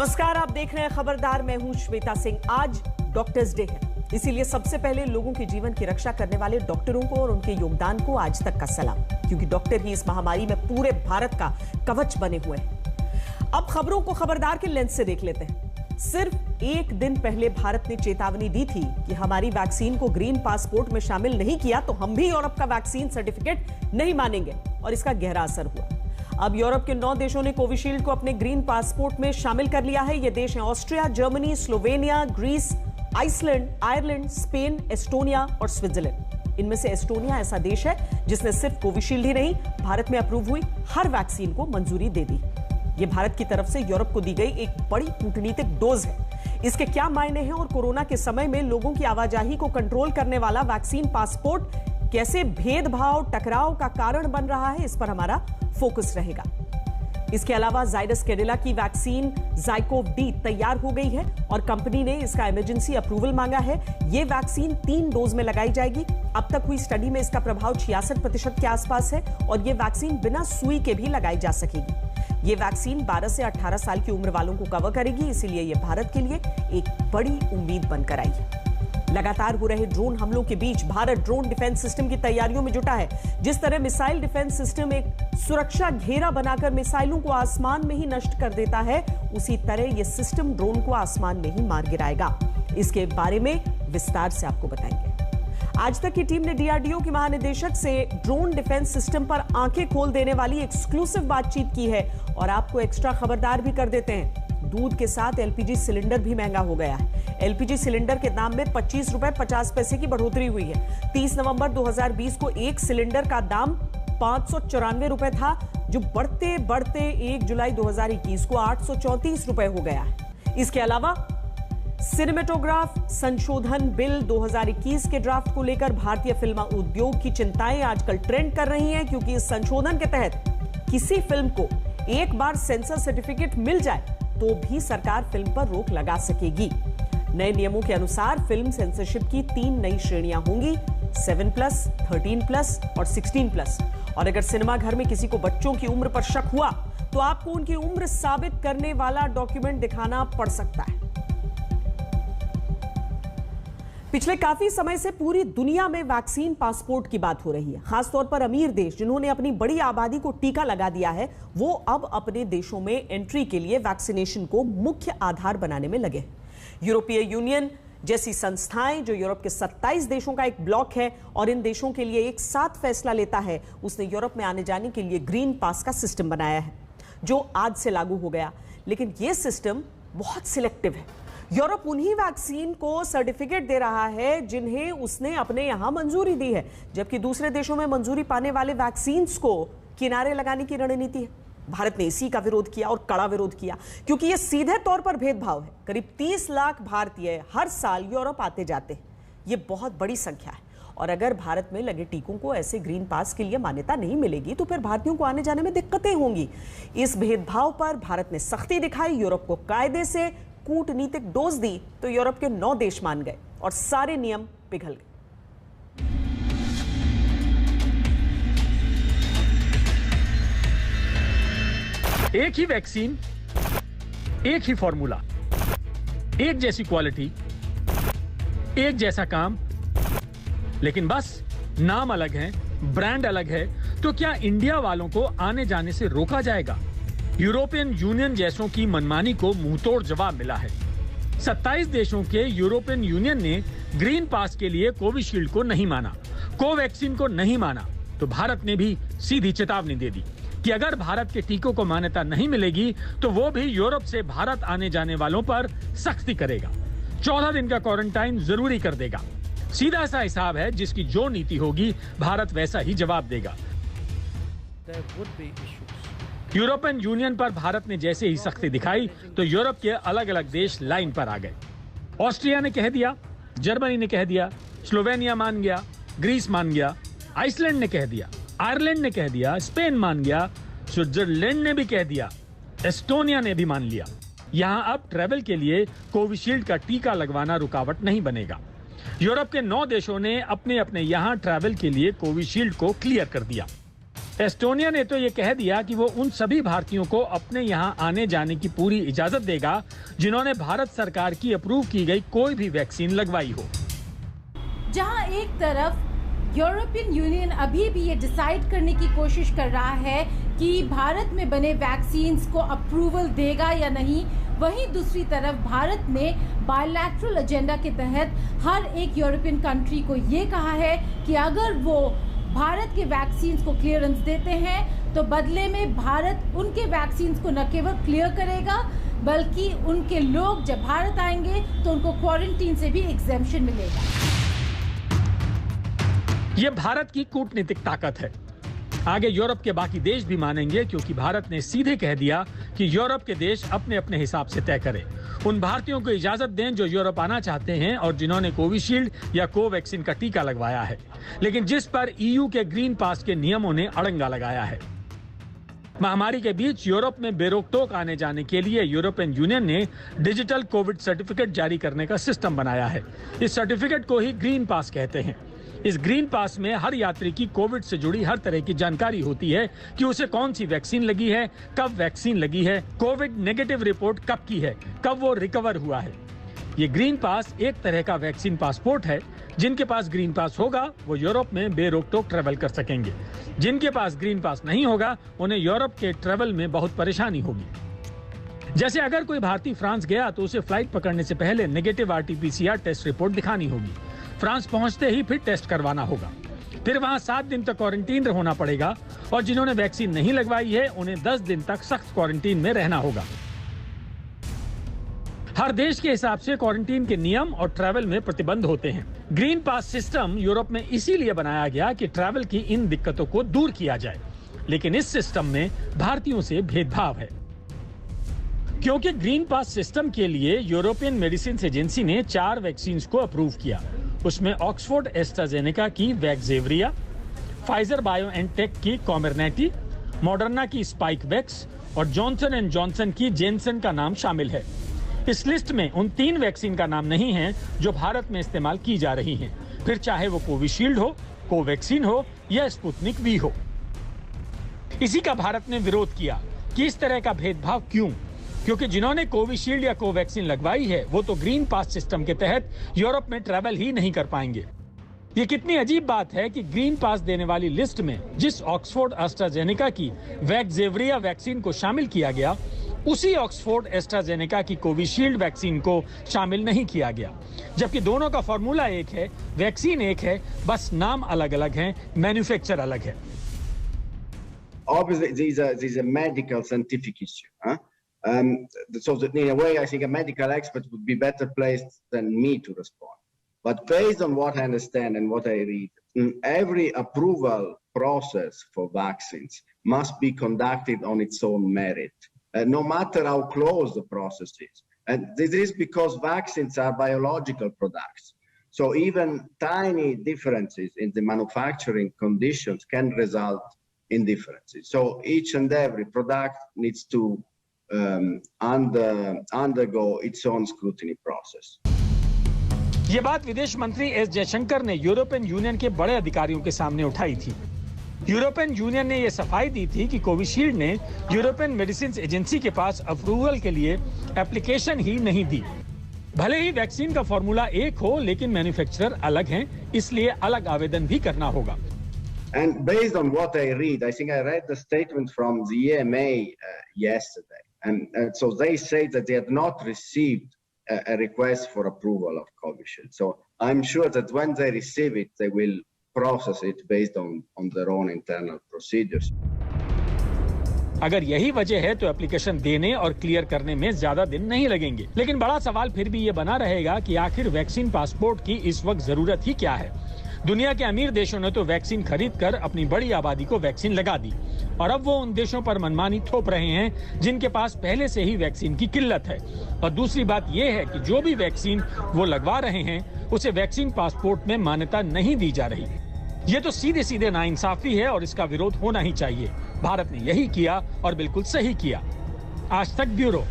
नमस्कार, आप देख रहे हैं खबरदार। मैं हूं श्वेता सिंह। आज डॉक्टर्स डे है, इसीलिए सबसे पहले लोगों के जीवन की रक्षा करने वाले डॉक्टरों को और उनके योगदान को आज तक का सलाम, क्योंकि डॉक्टर ही इस महामारी में पूरे भारत का कवच बने हुए हैं। अब खबरों को खबरदार के लेंस से देख लेते हैं। सिर्फ एक दिन पहले भारत ने चेतावनी दी थी कि हमारी वैक्सीन को ग्रीन पासपोर्ट में शामिल नहीं किया तो हम भी यूरोप का वैक्सीन सर्टिफिकेट नहीं मानेंगे, और इसका गहरा असर हुआ। अब यूरोप के 9 देशों ने कोविशील्ड को अपने ग्रीन पासपोर्ट में शामिल कर लिया है। ये देश हैं Austria, Germany, Slovenia, Greece, Iceland, Ireland, Spain, Estonia और स्विट्जरलैंड। इनमें से एस्टोनिया ऐसा देश है जिसने सिर्फ कोविशील्ड ही नहीं, भारत में अप्रूव हुई हर वैक्सीन को मंजूरी दे दी। ये भारत की तरफ से यूरोप को दी गई एक बड़ी कूटनीतिक डोज है। इसके क्या मायने हैं और कोरोना के समय में लोगों की आवाजाही को कंट्रोल करने वाला वैक्सीन पासपोर्ट कैसे भेदभाव, टकराव का कारण बन रहा है, इस पर हमारा फोकस रहेगा। इसके अलावा जाइडस कैडिला की वैक्सीन ज़ाइकोव डी तैयार हो गई है और कंपनी ने इसका इमरजेंसी अप्रूवल मांगा है। यह वैक्सीन 3 डोज में लगाई जाएगी। अब तक हुई स्टडी में इसका प्रभाव 66% के आसपास है और यह वैक्सीन बिना सुई के भी लगाई जा सकेगी। यह वैक्सीन 12 से 18 साल की उम्र वालों को कवर करेगी, इसीलिए यह भारत के लिए एक बड़ी उम्मीद बनकर आई है। लगातार हो रहे ड्रोन हमलों के बीच भारत ड्रोन डिफेंस सिस्टम की तैयारियों में जुटा है। जिस तरह मिसाइल डिफेंस सिस्टम एक सुरक्षा घेरा बनाकर मिसाइलों को आसमान में ही नष्ट कर देता है, उसी तरह यह सिस्टम ड्रोन को आसमान में ही मार गिराएगा। इसके बारे में विस्तार से आपको बताएंगे। आज तक की टीम ने डीआरडीओ के महानिदेशक से ड्रोन डिफेंस सिस्टम पर आंखें खोल देने वाली एक्सक्लूसिव बातचीत की है और आपको एक्स्ट्रा खबरदार भी कर देते हैं। दूध के साथ एलपीजी सिलेंडर भी महंगा हो गया है। एलपीजी सिलेंडर के दाम में 25 रुपए 50 पैसे की बढ़ोतरी हुई है। 30 नवंबर 2020 को एक सिलेंडर का दाम 594 रुपए था, जो बढ़ते बढ़ते 1 जुलाई 2021 को 834 रुपए हो गया है। इसके अलावा सिनेमेटोग्राफ संशोधन बिल 2021 के ड्राफ्ट को लेकर भारतीय फिल्म उद्योग की चिंताएं आजकल ट्रेंड कर रही हैं, क्योंकि इस संशोधन के तहत किसी फिल्म को एक बार सेंसर सर्टिफिकेट मिल जाए तो भी सरकार फिल्म पर रोक लगा सकेगी। नए नियमों के अनुसार फिल्म सेंसरशिप की 3 नई श्रेणियां होंगी, 7+, 13+ और 16+। और अगर सिनेमा घर में किसी को बच्चों की उम्र पर शक हुआ तो आपको उनकी उम्र साबित करने वाला डॉक्यूमेंट दिखाना पड़ सकता है। पिछले काफी समय से पूरी दुनिया में वैक्सीन पासपोर्ट की बात हो रही है। खासतौर पर अमीर देश जिन्होंने अपनी बड़ी आबादी को टीका लगा दिया है, वो अब अपने देशों में एंट्री के लिए वैक्सीनेशन को मुख्य आधार बनाने में लगे। यूरोपीय यूनियन जैसी संस्थाएं, जो यूरोप के 27 देशों का एक ब्लॉक है और इन देशों के लिए एक साथ फैसला लेता है, उसने यूरोप में आने जाने के लिए ग्रीन पास का सिस्टम बनाया है, जो आज से लागू हो गया। लेकिन यह सिस्टम बहुत सिलेक्टिव है। यूरोप उन्हीं वैक्सीन को सर्टिफिकेट दे रहा है जिन्हें उसने अपने यहां मंजूरी दी है, जबकि दूसरे देशों में मंजूरी पाने वाले वैक्सीन्स को किनारे लगाने की रणनीति है। भारत ने इसी का विरोध किया और कड़ा विरोध किया, क्योंकि यह सीधे तौर पर भेदभाव है। करीब 30 लाख भारतीय हर साल यूरोप आते जाते हैं। यह बहुत बड़ी संख्या है और अगर भारत में लगे टीकों को ऐसे ग्रीन पास के लिए मान्यता नहीं मिलेगी तो फिर भारतीयों को आने जाने में दिक्कतें होंगी। इस भेदभाव पर भारत ने सख्ती दिखाई, यूरोप को कायदे से कूटनीतिक डोज दी तो यूरोप के 9 देश मान गए और सारे नियम पिघल गए। एक ही वैक्सीन, एक ही फॉर्मूला, एक जैसी क्वालिटी, एक जैसा काम, लेकिन बस नाम अलग है, ब्रांड अलग है। तो क्या इंडिया वालों को आने जाने से रोका जाएगा? यूरोपियन यूनियन जैसों की मनमानी को मुंहतोड़ जवाब मिला है। 27 देशों के यूरोपियन यूनियन ने ग्रीन पास के लिए कोविशील्ड को नहीं माना, कोवैक्सीन को नहीं माना, तो भारत ने भी सीधी चेतावनी दे दी कि अगर भारत के टीकों को मान्यता नहीं मिलेगी तो वो भी यूरोप से भारत आने जाने वालों पर सख्ती करेगा। 14 दिन का क्वारंटाइन जरूरी कर देगा। सीधा सा हिसाब है, जिसकी जो नीति होगी भारत वैसा ही जवाब देगा। यूरोपियन यूनियन पर भारत ने जैसे ही सख्ती दिखाई तो यूरोप के अलग अलग देश लाइन पर आ गए। ऑस्ट्रिया ने कह दिया, जर्मनी ने कह दिया, स्लोवेनिया मान गया, ग्रीस मान गया, आइसलैंड ने कह दिया, आयरलैंड ने कह दिया, स्पेन मान गया, स्विट्जरलैंड ने भी कह दिया, एस्टोनिया ने भी मान लिया। यहां अब ट्रैवल के लिए कोविशील्ड का टीका लगवाना रुकावट नहीं बनेगा। यूरोप के 9 देशों ने अपने अपने यहां ट्रैवल के लिए कोविशील्ड को क्लियर कर दिया। एस्टोनिया ने तो ये कह दिया कि वो उन सभी भारतीयों को अपने यहाँ आने जाने की पूरी इजाजत देगा जिन्होंने भारत सरकार की अप्रूव की गई कोई भी वैक्सीन लगवाई हो। जहां एक तरफ यूरोपियन यूनियन अभी भी ये डिसाइड करने की कोशिश कर रहा है कि भारत में बने वैक्सीन्स को अप्रूवल देगा या नहीं, वहीं दूसरी तरफ भारत ने बायलैटरल एजेंडा के तहत हर एक यूरोपियन कंट्री को ये कहा है कि अगर वो भारत के वैक्सीन्स को क्लियरेंस देते हैं तो बदले में भारत उनके वैक्सीन्स को न केवल क्लियर करेगा बल्कि उनके लोग जब भारत आएंगे तो उनको क्वारंटीन से भी एग्जेम्पशन मिलेगा। ये भारत की कूटनीतिक ताकत है। आगे यूरोप के बाकी देश भी मानेंगे क्योंकि भारत ने सीधे कह दिया कि यूरोप के देश अपने अपने हिसाब से तय करें। उन भारतीयों को इजाजत दें जो यूरोप आना चाहते हैं और जिन्होंने कोविशील्ड या कोवैक्सीन का टीका लगवाया है, लेकिन जिस पर ईयू के ग्रीन पास के नियमों ने अड़ंगा लगाया है। महामारी के बीच यूरोप में बेरोकटोक आने जाने के लिए यूरोपियन यूनियन ने डिजिटल कोविड सर्टिफिकेट जारी करने का सिस्टम बनाया है। इस सर्टिफिकेट को ही ग्रीन पास कहते हैं। इस ग्रीन पास में हर यात्री की कोविड से जुड़ी हर तरह की जानकारी होती है कि उसे कौन सी वैक्सीन लगी है, कब वैक्सीन लगी है, कोविड नेगेटिव रिपोर्ट कब की है, कब वो रिकवर हुआ है। ये ग्रीन पास एक तरह का वैक्सीन पासपोर्ट है। जिनके पास ग्रीन पास होगा वो यूरोप में बेरोकटोक ट्रेवल कर सकेंगे। जिनके पास ग्रीन पास नहीं होगा उन्हें यूरोप के ट्रेवल में बहुत परेशानी होगी। जैसे अगर कोई भारतीय फ्रांस गया तो उसे फ्लाइट पकड़ने से पहले नेगेटिव RT-PCR टेस्ट रिपोर्ट दिखानी होगी। फ्रांस पहुंचते ही फिर टेस्ट करवाना होगा, फिर वहां 7 दिन तक क्वारंटीन होना पड़ेगा और जिन्होंने वैक्सीन नहीं लगवाई है उन्हें 10 दिन तक सख्त क्वारंटीन में रहना होगा। हर देश के हिसाब से क्वारंटीन के नियम और ट्रैवल में प्रतिबंध होते हैं। ग्रीन पास सिस्टम यूरोप में इसीलिए बनाया गया कि ट्रैवल की इन दिक्कतों को दूर किया जाए, लेकिन इस सिस्टम में भारतीयों से भेदभाव है। क्योंकि ग्रीन पास सिस्टम के लिए यूरोपियन मेडिसिन एजेंसी ने 4 वैक्सीन को अप्रूव किया। उसमें ऑक्सफोर्ड एस्ट्राजेनेका की वैक्सेवरिया, फाइजर बायोएनटेक की कॉमिर्नेटी, मॉडर्ना की स्पाइकवैक्स और जॉनसन एंड जॉनसन की जेनसन का नाम शामिल है। इस लिस्ट में उन 3 वैक्सीन का नाम नहीं है जो भारत में इस्तेमाल की जा रही हैं, फिर चाहे वो कोविशील्ड हो, कोवैक्सीन हो या स्पुतनिक वी हो। इसी का भारत ने विरोध किया कि इस तरह का भेदभाव क्यों, क्योंकि जिन्होंने कोविशील्ड या कोवैक्सीन लगवाई है वो तो ग्रीन पास सिस्टम के तहत यूरोप में ट्रैवल ही नहीं कर पाएंगे। ये कितनी अजीब बात है कि ग्रीन पास देने वाली लिस्ट में जिस ऑक्सफोर्ड एस्ट्राजेनेका की वैक्सेवरिया वैक्सीन को शामिल किया गया, उसी ऑक्सफोर्ड एस्ट्राजेनेका की कोविशील्ड वैक्सीन को शामिल नहीं किया गया, जबकि दोनों का फॉर्मूला एक है, वैक्सीन एक है, बस नाम अलग अलग हैं, मैन्युफैक्चर अलग है। Obviously, this is a medical scientific issue. So that in a way, I think a medical expert would be better placed than me to respond. But based on what I understand and what I read, every approval process for vaccines must be conducted on its own merit, no matter how close the process is. And this is because vaccines are biological products. So even tiny differences in the manufacturing conditions can result in differences. So each and every product needs to undergo its own scrutiny process. ये बात विदेश मंत्री S Jaishankar ने European union के बड़े अधिकारियों के सामने उठाई थी। यूरोपियन यूनियन ने यह सफाई दी थी कि कोविशील्ड ने यूरोपियन मेडिसिन एजेंसी के पास अप्रूवल के लिए एप्लीकेशन ही नहीं दी। भले ही वैक्सीन का फॉर्मूला एक हो, लेकिन मैन्युफैक्चरर अलग हैं, इसलिए अलग आवेदन भी करना होगा। And based on what I read, I think I read the statement from the EMA yesterday, and so they say that they had not received a request for approval of Covishield. So I'm sure that when they receive it, they will process it based on their own internal procedures. अगर यही वजह है तो application देने और clear करने में ज्यादा दिन नहीं लगेंगे। लेकिन बड़ा सवाल फिर भी ये बना रहेगा कि आखिर वैक्सीन पासपोर्ट की इस वक्त जरूरत ही क्या है। दुनिया के अमीर देशों ने तो वैक्सीन खरीद कर अपनी बड़ी आबादी को वैक्सीन लगा दी और अब वो उन देशों पर मनमानी थोप रहे हैं जिनके पास पहले से ही वैक्सीन की किल्लत है। और दूसरी बात यह है कि जो भी वैक्सीन वो लगवा रहे हैं उसे वैक्सीन पासपोर्ट में मान्यता नहीं दी जा रही। ये तो सीधे सीधे नाइंसाफी है और इसका विरोध होना ही चाहिए। भारत ने यही किया और बिल्कुल सही किया। आज तक ब्यूरो।